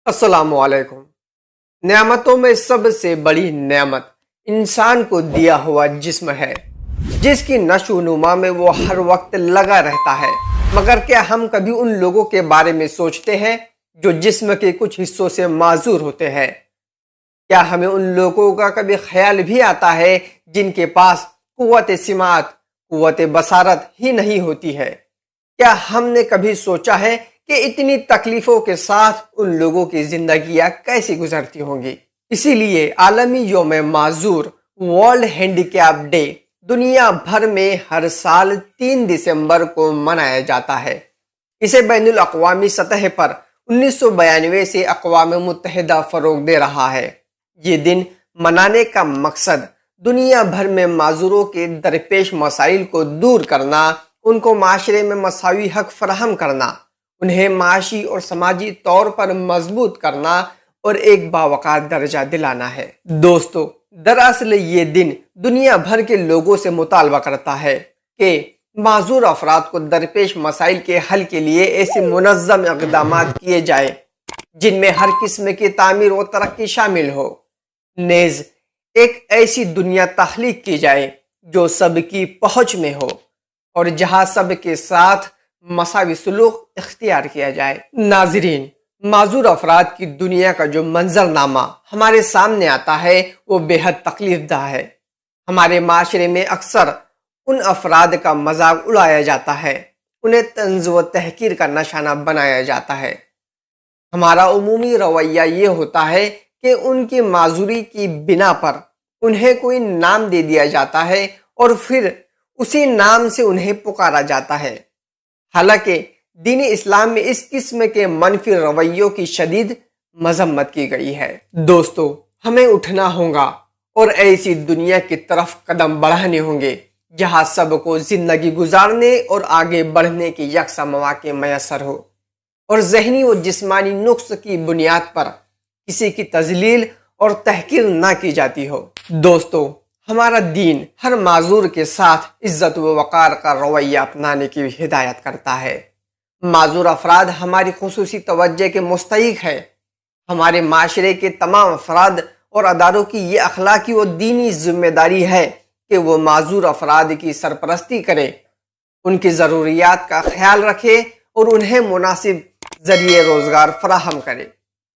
अस्सलाम वालेकुम। नेमतों में सबसे बड़ी नेमत इंसान को दिया हुआ जिस्म है, जिसकी नशो नुमा में वो हर वक्त लगा रहता है। मगर क्या हम कभी उन लोगों के बारे में सोचते हैं जो जिस्म के कुछ हिस्सों से माजूर होते हैं? क्या हमें उन लोगों का कभी ख्याल भी आता है जिनके पास कुव्वत सिमात, कुव्वत बसारत ही नहीं होती है? क्या हमने कभी सोचा है कि इतनी तकलीफों के साथ उन लोगों की जिंदगियां कैसी गुजरती होंगी? इसीलिए आलमी योम माजूर वर्ल्ड हैंडीकैप डे दुनिया भर में हर साल 3 दिसंबर को मनाया जाता है। इसे बैनुल अक़वामी सतह पर 1992 से अक़वाम मुत्तहिदा फरोग दे रहा है। ये दिन मनाने का मकसद दुनिया भर में माजूरों के दरपेश मसाइल को दूर करना, उनको माशरे में मसावी हक फराहम करना, उन्हें माशी और समाजी तौर पर मजबूत करना और एक बावकार दर्जा दिलाना है। दोस्तों, दरअसल ये दिन दुनिया भर के लोगों से मुतालबा करता है कि माजूर अफराद को दरपेश मसाइल के हल के लिए ऐसे मुनज़्ज़म इक़दामात किए जाए जिनमें हर किस्म की तामीर व तरक्की शामिल हो। नेज़ एक ऐसी दुनिया तख्लीक की जाए जो सबकी पहुँच में हो और जहाँ सबके साथ मसावी सुलूक इख्तियार किया जाए। नाज़रीन, माजूर अफराद की दुनिया का जो मंजरनामा हमारे सामने आता है वो बेहद तकलीफदा है। हमारे माशरे में अक्सर उन अफराद का मजाक उड़ाया जाता है, उन्हें तंज़ व तहकीर का निशाना बनाया जाता है। हमारा उमूमी रवैया ये होता है कि उनकी माजूरी की बिना पर उन्हें कोई नाम दे दिया जाता है और फिर उसी नाम से उन्हें पुकारा जाता है। हालांकि दीन इस्लाम में इस किस्म के मनफी रवैयों की शदीद मजम्मत की गई है। दोस्तों, हमें उठना होगा और ऐसी दुनिया की तरफ कदम बढ़ाने होंगे जहां सबको जिंदगी गुजारने और आगे बढ़ने की यकसा मौके मैसर हो और जहनी और जिस्मानी नुक्स की बुनियाद पर किसी की तजलील और तहकीर ना की जाती हो। दोस्तों, हमारा दीन हर माजूर के साथ इज्जत व वक़ार का रवैया अपनाने की हिदायत करता है। माजूर अफराद हमारी खुसूसी तवज्जो के मुस्तहिक है। हमारे माशरे के तमाम अफराद और अदारों की ये अखलाकी व दीनी जिम्मेदारी है कि वो माजूर अफराद की सरपरस्ती करे, उनकी ज़रूरियात का ख्याल रखे और उन्हें मुनासिब ज़रिए रोज़गार फराहम करे।